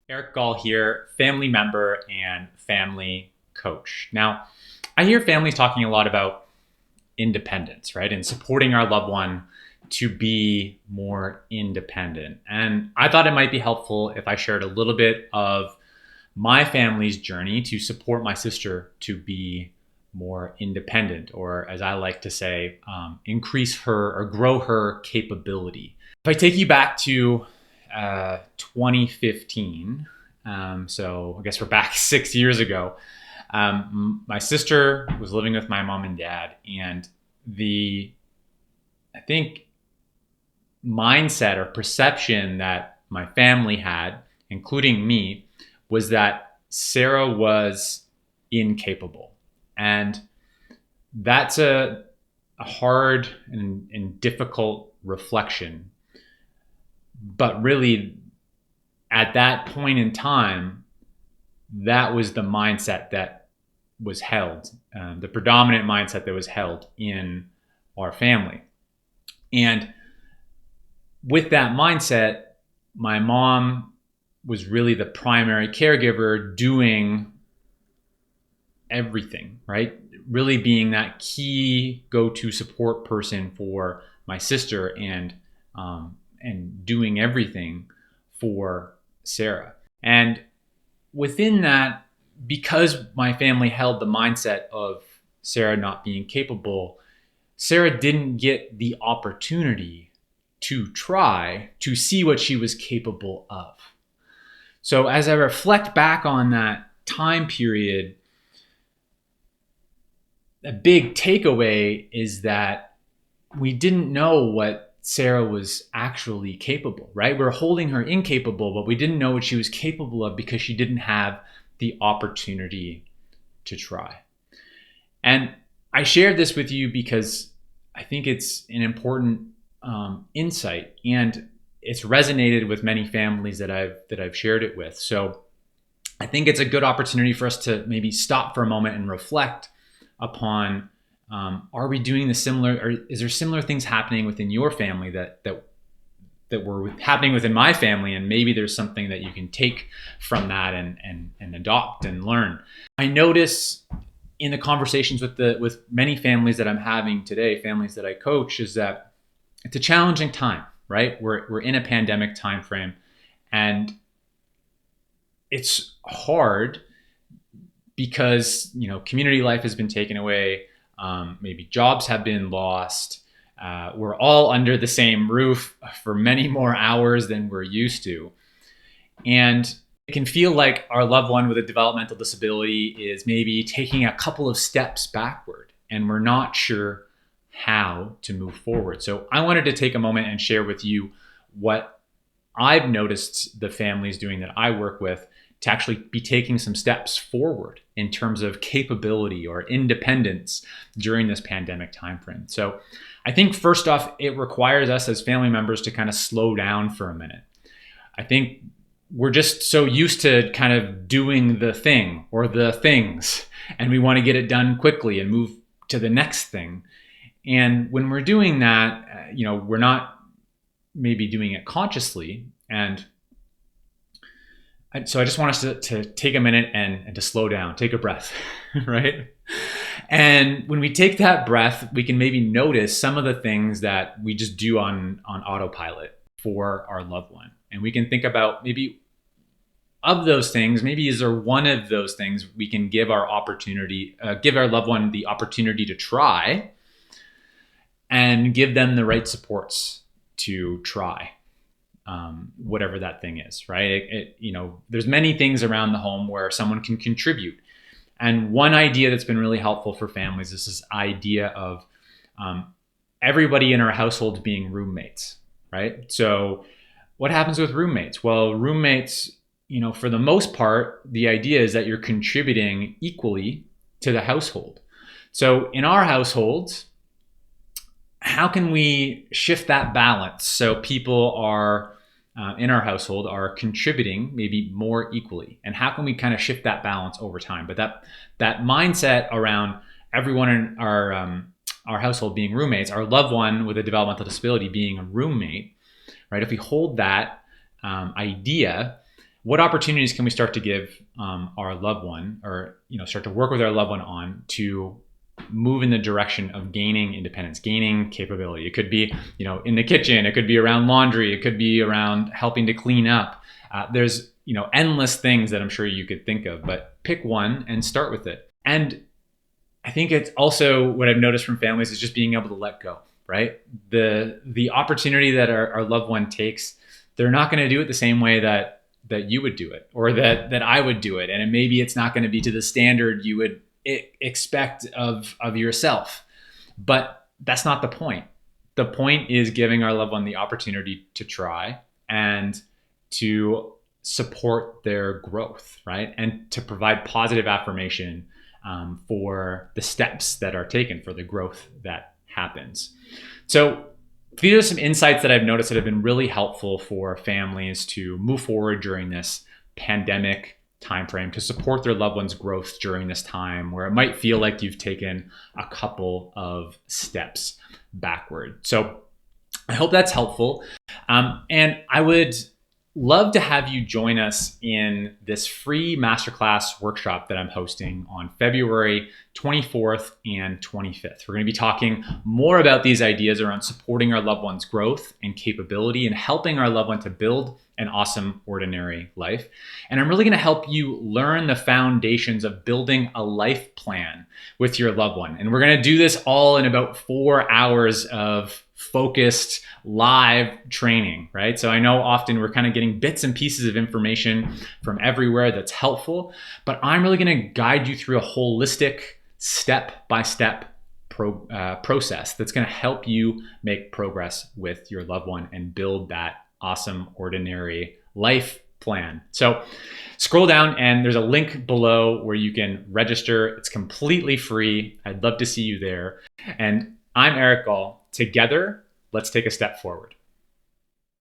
Eric Gall here, family member and family coach. Now, I hear families talking a lot about independence, right? And supporting our loved one to be more independent. And I thought it might be helpful if I shared a little bit of my family's journey to support my sister to be more independent, or as I like to say, increase her or grow her capability. If I take you back to 2015, so I guess we're back 6 years ago. My sister was living with my mom and dad, and I think mindset or perception that my family had, including me, was that Sarah was incapable. And that's a hard and difficult reflection. But really, at that point in time, that was the mindset that was held, the predominant mindset that was held in our family. And with that mindset, my mom was really the primary caregiver doing everything, right? Really being that key go-to support person for my sister and doing everything for Sarah. And within that, because my family held the mindset of Sarah not being capable, Sarah didn't get the opportunity to try to see what she was capable of. So as I reflect back on that time period, a big takeaway is that we didn't know what Sarah was actually capable, right? We're holding her incapable, but we didn't know what she was capable of because she didn't have the opportunity to try. And I shared this with you because I think it's an important insight, and it's resonated with many families that I've shared it with. So I think it's a good opportunity for us to maybe stop for a moment and reflect upon, are we doing the similar, or is there similar things happening within your family that were happening within my family, and maybe there's something that you can take from that and adopt and learn. I notice in the conversations with many families that I'm having today, families that I coach, is that it's a challenging time, right? We're in a pandemic time frame, and it's hard because community life has been taken away, maybe jobs have been lost. We're all under the same roof for many more hours than we're used to. And it can feel like our loved one with a developmental disability is maybe taking a couple of steps backward, and we're not sure how to move forward. So I wanted to take a moment and share with you what I've noticed the families doing that I work with to actually be taking some steps forward in terms of capability or independence during this pandemic timeframe. So I think first off, it requires us as family members to kind of slow down for a minute. I think we're just so used to kind of doing the thing or the things, and we want to get it done quickly and move to the next thing. And when we're doing that, we're not maybe doing it consciously. And so I just want us to take a minute and to slow down, take a breath, right? And when we take that breath, we can maybe notice some of the things that we just do on autopilot for our loved one. And we can think about maybe of those things, maybe is there one of those things we can give our loved one the opportunity to try, and give them the right supports to try. Whatever that thing is, right? There's many things around the home where someone can contribute. And one idea that's been really helpful for families is this idea of everybody in our household being roommates, right? So what happens with roommates? Well, roommates, for the most part, the idea is that you're contributing equally to the household. So in our households, how can we shift that balance so people are in our household are contributing maybe more equally? And how can we kind of shift that balance over time? But that mindset around everyone in our household being roommates, our loved one with a developmental disability being a roommate, right? If we hold that idea, what opportunities can we start to give our loved one, or start to work with our loved one on to move in the direction of gaining independence, gaining capability? It could be, in the kitchen. It could be around laundry. It could be around helping to clean up. There's, endless things that I'm sure you could think of, but pick one and start with it. And I think it's also what I've noticed from families is just being able to let go, right? The opportunity that our loved one takes, they're not going to do it the same way that you would do it, or that I would do it. And maybe it's not going to be to the standard you would expect of yourself. But that's not the point. The point is giving our loved one the opportunity to try and to support their growth, right? And to provide positive affirmation for the steps that are taken, for the growth that happens. So these are some insights that I've noticed that have been really helpful for families to move forward during this pandemic timeframe, to support their loved one's growth during this time where it might feel like you've taken a couple of steps backward. So I hope that's helpful. And I would love to have you join us in this free masterclass workshop that I'm hosting on February 24th and 25th. We're going to be talking more about these ideas around supporting our loved one's growth and capability and helping our loved one to build an awesome, ordinary life. And I'm really going to help you learn the foundations of building a life plan with your loved one. And we're going to do this all in about 4 hours of focused live training, right? So I know often we're kind of getting bits and pieces of information from everywhere that's helpful, but I'm really going to guide you through a holistic, step-by-step process that's going to help you make progress with your loved one and build that awesome, ordinary life plan. So scroll down and there's a link below where you can register. It's completely free. I'd love to see you there. And I'm Eric Gall. Together, let's take a step forward.